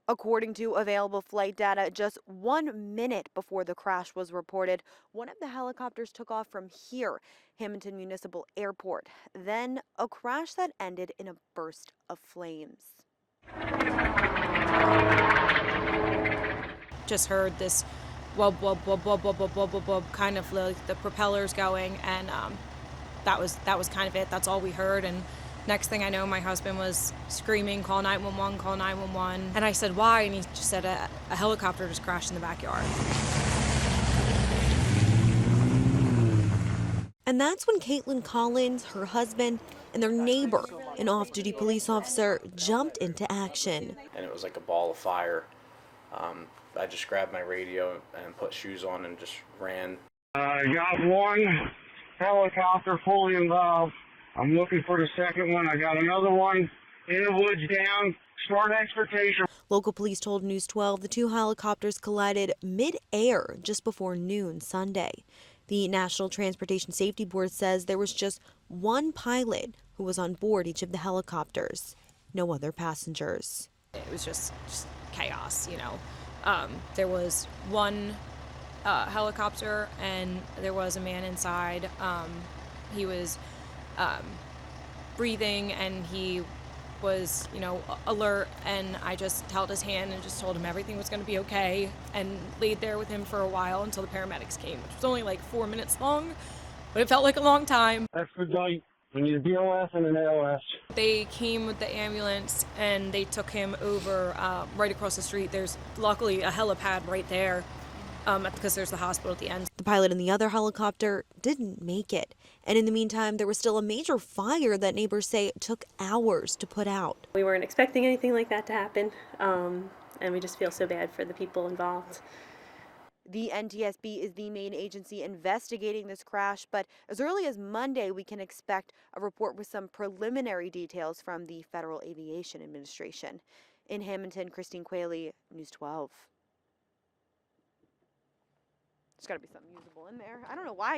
According to available flight data, just 1 minute before the crash was reported, one of the helicopters took off from here, Hammonton Municipal Airport. Then a crash that ended in a burst of flames. Just heard this wub wub wub wub wub wub wub wub wub, kind of like the propellers going, and that was kind of it. That's all we heard. And next thing I know, my husband was screaming, "Call 911, call 911." And I said, "Why?" And he just said, a helicopter just crashed in the backyard. And that's when Caitlin Collins, her husband, and their neighbor, an off-duty police officer, jumped into action. And it was like a ball of fire. I just grabbed my radio and put shoes on and just ran. I got one helicopter fully involved. I'm looking for the second one. I got another one in the woods down. Start exportation. Local police told News 12 the two helicopters collided mid-air just before noon Sunday. The National Transportation Safety Board says there was just one pilot who was on board each of the helicopters. No other passengers. It was just chaos, you know. There was one helicopter and there was a man inside. He was breathing and he was, you know, alert, and I just held his hand and just told him everything was going to be okay and laid there with him for a while until the paramedics came, which was only like 4 minutes long, but it felt like a long time. Expedite. We need a BOS and an ALS. They came with the ambulance and they took him over right across the street. There's luckily a helipad right there because there's the hospital at the end. The pilot in the other helicopter didn't make it. And in the meantime, there was still a major fire that neighbors say took hours to put out. We weren't expecting anything like that to happen, and we just feel so bad for the people involved. The NTSB is the main agency investigating this crash, but as early as Monday, we can expect a report with some preliminary details from the Federal Aviation Administration. In Hammonton, Christine Quayle, News 12. There's got to be something usable in there. I don't know why.